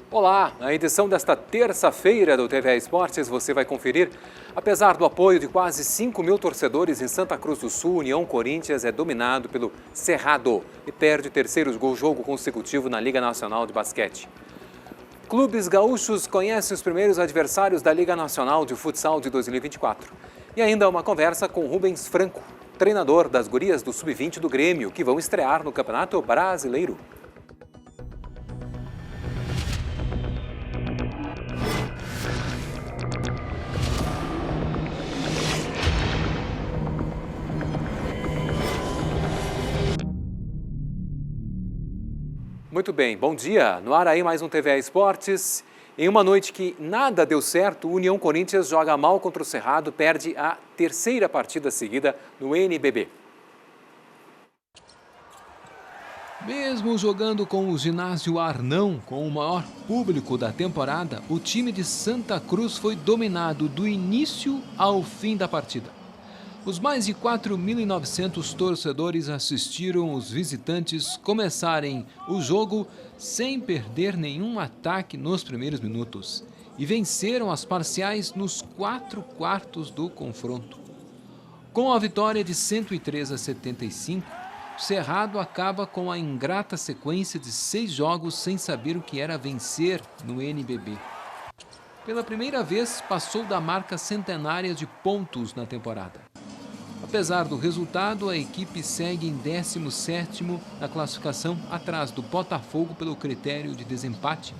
Olá, na edição desta terça-feira do TVA Esportes você vai conferir. Apesar do apoio de quase 5 mil torcedores em Santa Cruz do Sul, União Corinthians é dominado pelo Cerrado e perde o terceiro jogo consecutivo na Liga Nacional de Basquete. Clubes gaúchos conhecem os primeiros adversários da Liga Nacional de Futsal de 2024. E ainda uma conversa com Rubens Franco, treinador das gurias do Sub-20 do Grêmio, que vão estrear no Campeonato Brasileiro. Muito bem, bom dia. No ar aí mais um TVA Esportes. Em uma noite que nada deu certo, o União Corinthians joga mal contra o Cerrado, perde a terceira partida seguida no NBB. Mesmo jogando com o ginásio Arnão, com o maior público da temporada, o time de Santa Cruz foi dominado do início ao fim da partida. Os mais de 4.900 torcedores assistiram os visitantes começarem o jogo sem perder nenhum ataque nos primeiros minutos e venceram as parciais nos 4 quartos do confronto. Com a vitória de 103-75, o Cerrado acaba com a ingrata sequência de 6 jogos sem saber o que era vencer no NBB. Pela primeira vez, passou da marca centenária de pontos na temporada. Apesar do resultado, a equipe segue em 17º na classificação, atrás do Botafogo pelo critério de desempate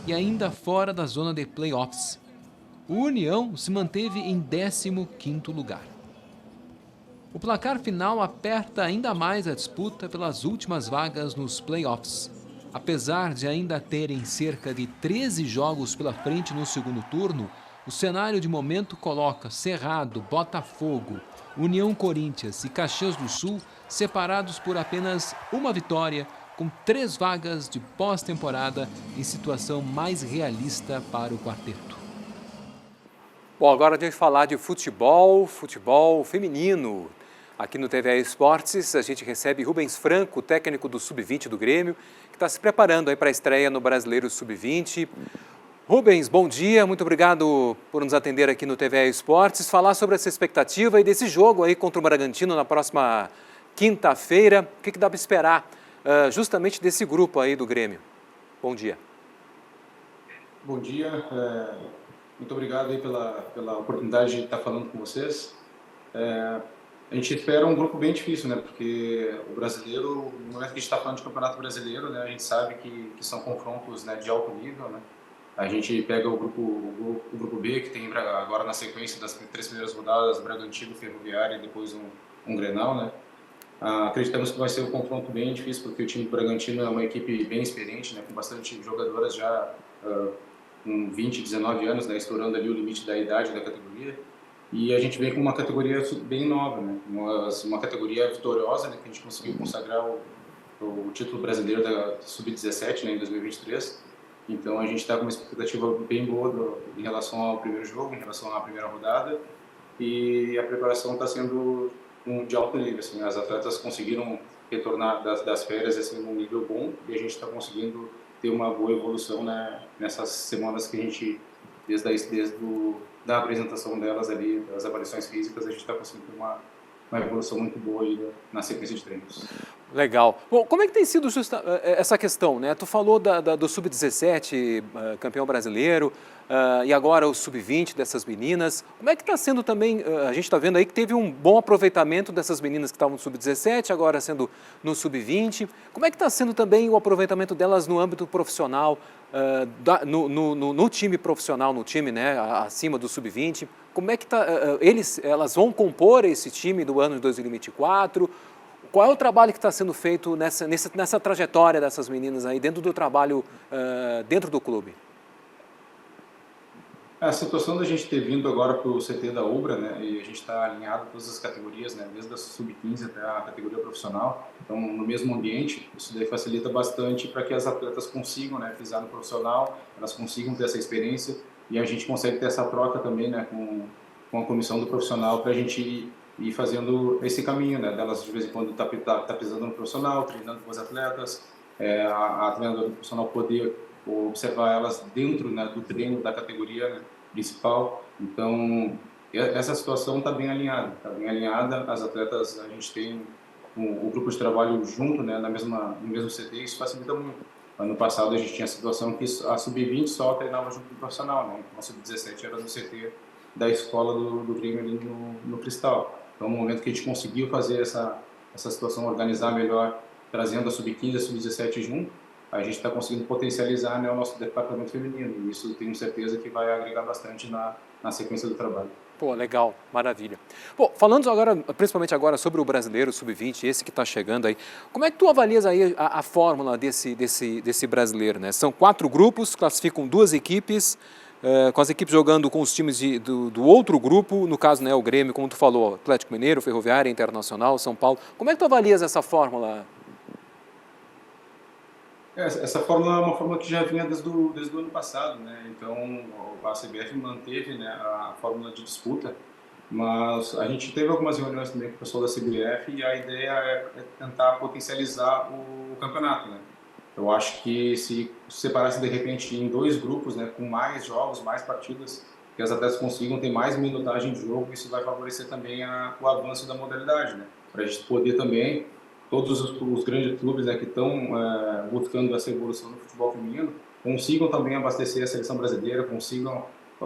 e ainda fora da zona de playoffs. O União se manteve em 15º lugar. O placar final aperta ainda mais a disputa pelas últimas vagas nos playoffs. Apesar de ainda terem cerca de 13 jogos pela frente no segundo turno, o cenário de momento coloca Cerrado, Botafogo, União Corinthians e Caxias do Sul separados por apenas uma vitória, com 3 vagas de pós-temporada em situação mais realista para o quarteto. Bom, agora a gente vai falar de futebol feminino. Aqui no TVA Esportes a gente recebe Rubens Franco, técnico do Sub-20 do Grêmio, que está se preparando aí para a estreia no Brasileiro Sub-20. Rubens, bom dia, muito obrigado por nos atender aqui no TVA Esportes, falar sobre essa expectativa e desse jogo aí contra o Bragantino na próxima quinta-feira. O que dá para esperar justamente desse grupo aí do Grêmio? Bom dia. Bom dia, muito obrigado aí pela oportunidade de estar falando com vocês. A gente espera um grupo bem difícil, né? Porque o brasileiro, no momento que a gente está falando de campeonato brasileiro, né, a gente sabe que são confrontos, né, de alto nível, né? A gente pega o grupo B, que tem agora na sequência das 3 primeiras rodadas, Bragantino, Ferroviária e depois um Grenal, né? Acreditamos que vai ser um confronto bem difícil, porque o time do Bragantino é uma equipe bem experiente, né? Com bastante jogadoras já com 20, 19 anos, né? Estourando ali o limite da idade da categoria. E a gente vem com uma categoria bem nova, né? Uma categoria vitoriosa, né? Que a gente conseguiu consagrar o título brasileiro da Sub-17, né? Em 2023. Então a gente está com uma expectativa bem boa em relação ao primeiro jogo, em relação à primeira rodada, e a preparação está sendo de alto nível. Assim, as atletas conseguiram retornar das férias assim, num nível bom, e a gente está conseguindo ter uma boa evolução, né, nessas semanas que a gente, desde da apresentação delas ali, das avaliações físicas, a gente está conseguindo ter uma evolução muito boa aí na sequência de treinos. Legal. Bom, como é que tem sido essa questão, né? Tu falou do Sub-17, campeão brasileiro, e agora o Sub-20 dessas meninas. Como é que está sendo também, a gente está vendo aí que teve um bom aproveitamento dessas meninas que estavam no Sub-17, agora sendo no Sub-20. Como é que está sendo também o aproveitamento delas no âmbito profissional, no time profissional, no time, né, acima do Sub-20? Como é que está, elas vão compor esse time do ano de 2024? Qual é o trabalho que está sendo feito nessa trajetória dessas meninas aí, dentro do trabalho, dentro do clube? A situação da gente ter vindo agora para o CT da Ubra, né, e a gente está alinhado todas as categorias, né, desde a Sub-15 até a categoria profissional, então no mesmo ambiente, isso daí facilita bastante para que as atletas consigam, né, pisar no profissional, elas consigam ter essa experiência, e a gente consegue ter essa troca também, né, com a comissão do profissional para a gente ir fazendo esse caminho, né, delas de vez em quando tá pisando no profissional, treinando com os atletas, a treinadora do profissional poder observar elas dentro, né, do treino da categoria, né, principal. Então, essa situação está bem alinhada, as atletas, a gente tem o grupo de trabalho junto, né, no mesmo CT, isso facilita muito. Ano passado a gente tinha a situação que a sub-20 só treinava junto com o profissional, né, então a sub-17 era no CT da escola do Grêmio ali no Cristal. Então, no momento que a gente conseguiu fazer essa situação, organizar melhor, trazendo a sub-15 e a sub-17 junto, a gente está conseguindo potencializar, né, o nosso departamento feminino, e isso tenho certeza que vai agregar bastante na sequência do trabalho. Pô, legal, maravilha. Pô, falando agora, principalmente agora sobre o brasileiro sub-20, esse que está chegando aí, como é que tu avalias aí a fórmula desse brasileiro, né? São 4 grupos, classificam 2 equipes, com as equipes jogando com os times do outro grupo, no caso, né, o Grêmio, como tu falou, Atlético Mineiro, Ferroviária, Internacional, São Paulo. Como é que tu avalias essa fórmula? Essa fórmula é uma fórmula que já vinha desde o ano passado, né? Então a CBF manteve, né, a fórmula de disputa, mas a gente teve algumas reuniões também com o pessoal da CBF e a ideia é tentar potencializar o campeonato, né? Eu acho que se separasse de repente em 2 grupos, né, com mais jogos, mais partidas, que as atletas consigam ter mais minutagem de jogo, isso vai favorecer também o avanço da modalidade, né? Para a gente poder também todos os grandes clubes, né, que estão buscando essa evolução no futebol feminino consigam também abastecer a seleção brasileira, consigam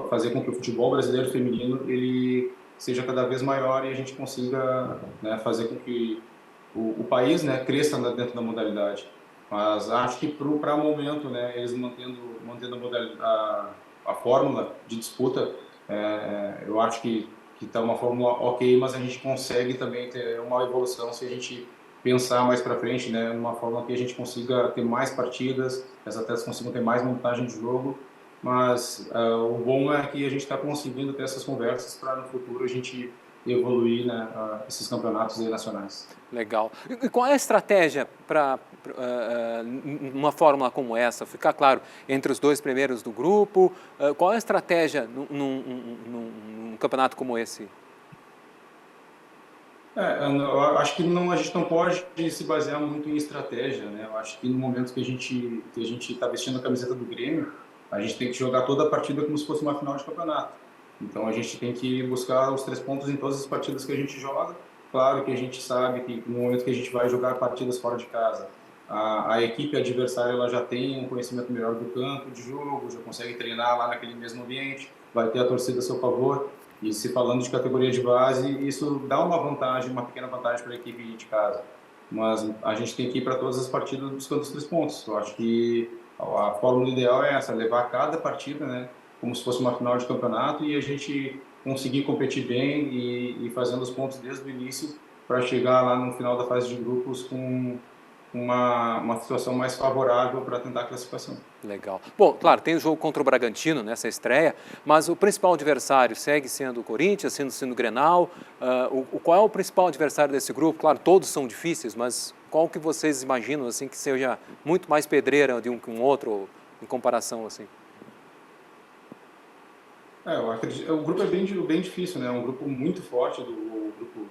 fazer com que o futebol brasileiro feminino ele seja cada vez maior e a gente consiga, né, fazer com que o país, né, cresça dentro da modalidade. Mas acho que para o momento, né, eles mantendo a fórmula de disputa, eu acho que está uma fórmula ok, mas a gente consegue também ter uma evolução se a gente pensar mais para frente, né, numa forma que a gente consiga ter mais partidas, as atletas consigam ter mais montagem de jogo, mas o bom é que a gente está conseguindo ter essas conversas para no futuro a gente evoluir, né, esses campeonatos nacionais. Legal. E qual é a estratégia para uma fórmula como essa? Ficar, claro, entre os 2 primeiros do grupo, qual é a estratégia num campeonato como esse? Eu acho que a gente não pode se basear muito em estratégia, né? Eu acho que no momento que a gente está vestindo a camiseta do Grêmio, a gente tem que jogar toda a partida como se fosse uma final de campeonato. Então a gente tem que buscar os 3 pontos em todas as partidas que a gente joga. Claro que a gente sabe que no momento que a gente vai jogar partidas fora de casa, a equipe adversária ela já tem um conhecimento melhor do campo, de jogo, já consegue treinar lá naquele mesmo ambiente, vai ter a torcida a seu favor. E se falando de categoria de base, isso dá uma vantagem, uma pequena vantagem para a equipe de casa. Mas a gente tem que ir para todas as partidas buscando os 3 pontos. Eu acho que a fórmula ideal é essa, levar cada partida, né, como se fosse uma final de campeonato e a gente conseguir competir bem e fazendo os pontos desde o início para chegar lá no final da fase de grupos com uma situação mais favorável para tentar a classificação. Legal. Bom, claro, tem o jogo contra o Bragantino nessa estreia, mas o principal adversário segue sendo o Corinthians, sendo o Grenal. Qual é o principal adversário desse grupo? Claro, todos são difíceis, mas qual que vocês imaginam assim que seja muito mais pedreira de um que um outro em comparação assim? Eu acredito, o grupo é bem difícil, né? É um grupo muito forte do grupo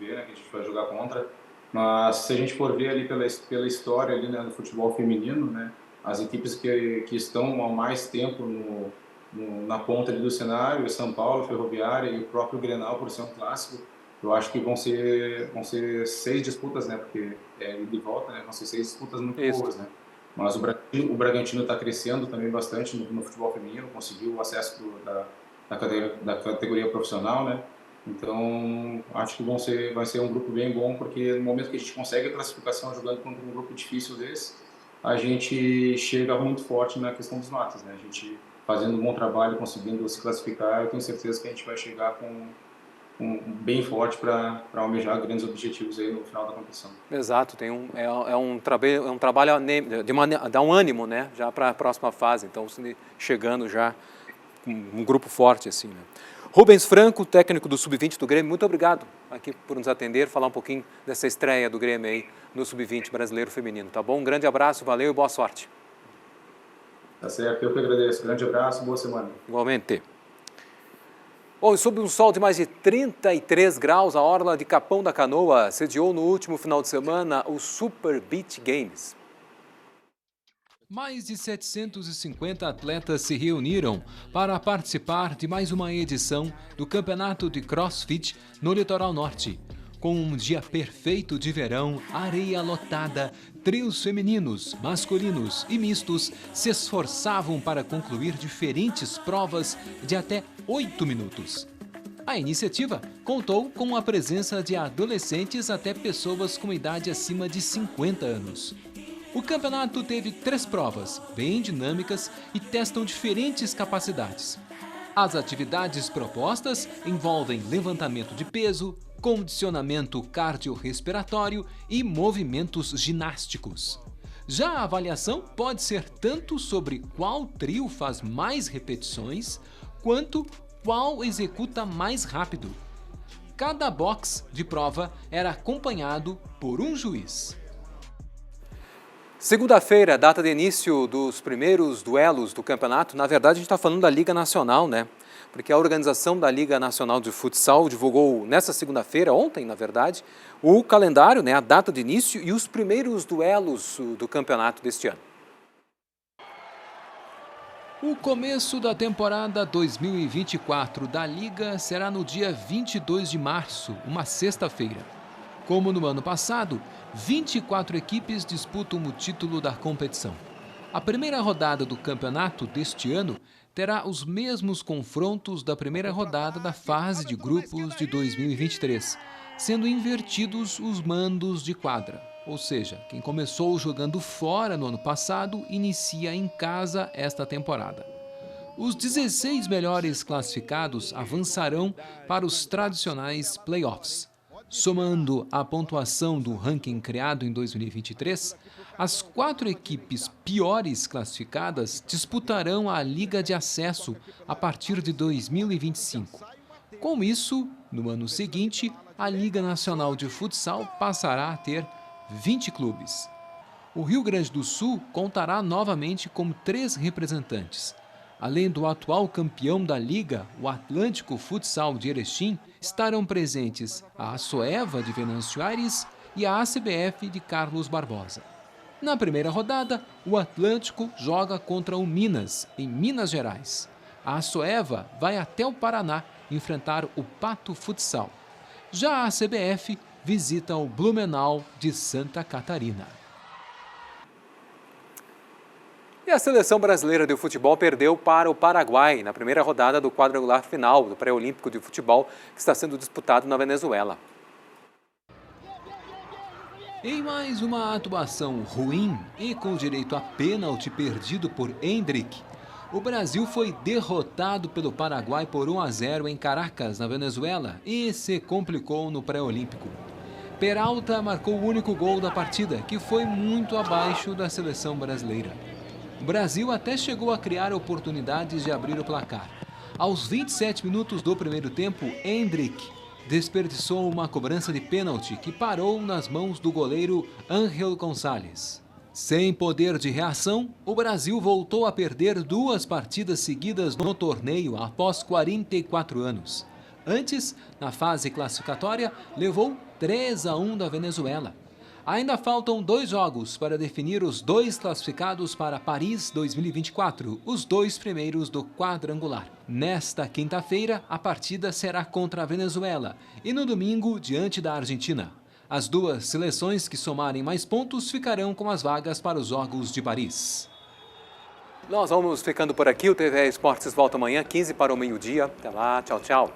B, né? Que a gente vai jogar contra. Mas se a gente for ver ali pela história ali, né, do futebol feminino, né? As equipes que estão há mais tempo na ponta ali do cenário, São Paulo, Ferroviária e o próprio Grenal, por ser um clássico, eu acho que vão ser 6 disputas, né? Porque é ida e volta, né? Vão ser 6 disputas muito boas, né? Mas o Bragantino está crescendo também bastante no futebol feminino, conseguiu o acesso da categoria profissional, né? Então, acho que vai ser um grupo bem bom, porque no momento que a gente consegue a classificação jogando contra um grupo difícil desse, a gente chega muito forte na questão dos matas, né? A gente fazendo um bom trabalho, conseguindo se classificar, eu tenho certeza que a gente vai chegar bem forte para almejar grandes objetivos aí no final da competição. Exato, é um trabalho dá um ânimo, né, já para a próxima fase, então chegando já com um grupo forte assim, né. Rubens Franco, técnico do Sub-20 do Grêmio, muito obrigado aqui por nos atender, falar um pouquinho dessa estreia do Grêmio aí no Sub-20 brasileiro feminino, tá bom? Um grande abraço, valeu e boa sorte. Tá certo, eu que agradeço. Grande abraço, boa semana. Igualmente. Bom, sob um sol de mais de 33 graus, a orla de Capão da Canoa sediou no último final de semana o Super Beach Games. Mais de 750 atletas se reuniram para participar de mais uma edição do Campeonato de CrossFit no Litoral Norte. Com um dia perfeito de verão, areia lotada, trios femininos, masculinos e mistos se esforçavam para concluir diferentes provas de até 8 minutos. A iniciativa contou com a presença de adolescentes até pessoas com idade acima de 50 anos. O campeonato teve 3 provas, bem dinâmicas e testam diferentes capacidades. As atividades propostas envolvem levantamento de peso, condicionamento cardiorrespiratório e movimentos ginásticos. Já a avaliação pode ser tanto sobre qual trio faz mais repetições, quanto qual executa mais rápido. Cada box de prova era acompanhado por um juiz. Segunda-feira, data de início dos primeiros duelos do campeonato. Na verdade, a gente está falando da Liga Nacional, né? Porque a organização da Liga Nacional de Futsal divulgou nessa segunda-feira, ontem, na verdade, o calendário, né, a data de início e os primeiros duelos do campeonato deste ano. O começo da temporada 2024 da Liga será no dia 22 de março, uma sexta-feira. Como no ano passado, 24 equipes disputam o título da competição. A primeira rodada do campeonato deste ano terá os mesmos confrontos da primeira rodada da fase de grupos de 2023, sendo invertidos os mandos de quadra. Ou seja, quem começou jogando fora no ano passado inicia em casa esta temporada. Os 16 melhores classificados avançarão para os tradicionais playoffs. Somando a pontuação do ranking criado em 2023, as 4 equipes piores classificadas disputarão a Liga de Acesso a partir de 2025. Com isso, no ano seguinte, a Liga Nacional de Futsal passará a ter 20 clubes. O Rio Grande do Sul contará novamente com 3 representantes. Além do atual campeão da Liga, o Atlântico Futsal de Erechim, estarão presentes a Soeva de Venâncio Aires e a ACBF de Carlos Barbosa. Na primeira rodada, o Atlântico joga contra o Minas, em Minas Gerais. A Soeva vai até o Paraná enfrentar o Pato Futsal. Já a ACBF visita o Blumenau de Santa Catarina. E a seleção brasileira de futebol perdeu para o Paraguai na primeira rodada do quadrangular final do pré-olímpico de futebol que está sendo disputado na Venezuela. Em mais uma atuação ruim e com direito a pênalti perdido por Hendrick, o Brasil foi derrotado pelo Paraguai por 1-0 em Caracas, na Venezuela, e se complicou no pré-olímpico. Peralta marcou o único gol da partida, que foi muito abaixo da seleção brasileira. O Brasil até chegou a criar oportunidades de abrir o placar. Aos 27 minutos do primeiro tempo, Hendrick desperdiçou uma cobrança de pênalti que parou nas mãos do goleiro Ángel Gonçalves. Sem poder de reação, o Brasil voltou a perder 2 partidas seguidas no torneio após 44 anos. Antes, na fase classificatória, levou 3-1 da Venezuela. Ainda faltam 2 jogos para definir os 2 classificados para Paris 2024, os 2 primeiros do quadrangular. Nesta quinta-feira, a partida será contra a Venezuela e no domingo, diante da Argentina. As 2 seleções que somarem mais pontos ficarão com as vagas para os Jogos de Paris. Nós vamos ficando por aqui. O TV Esportes volta amanhã, 15 para o meio-dia. Até lá, tchau, tchau.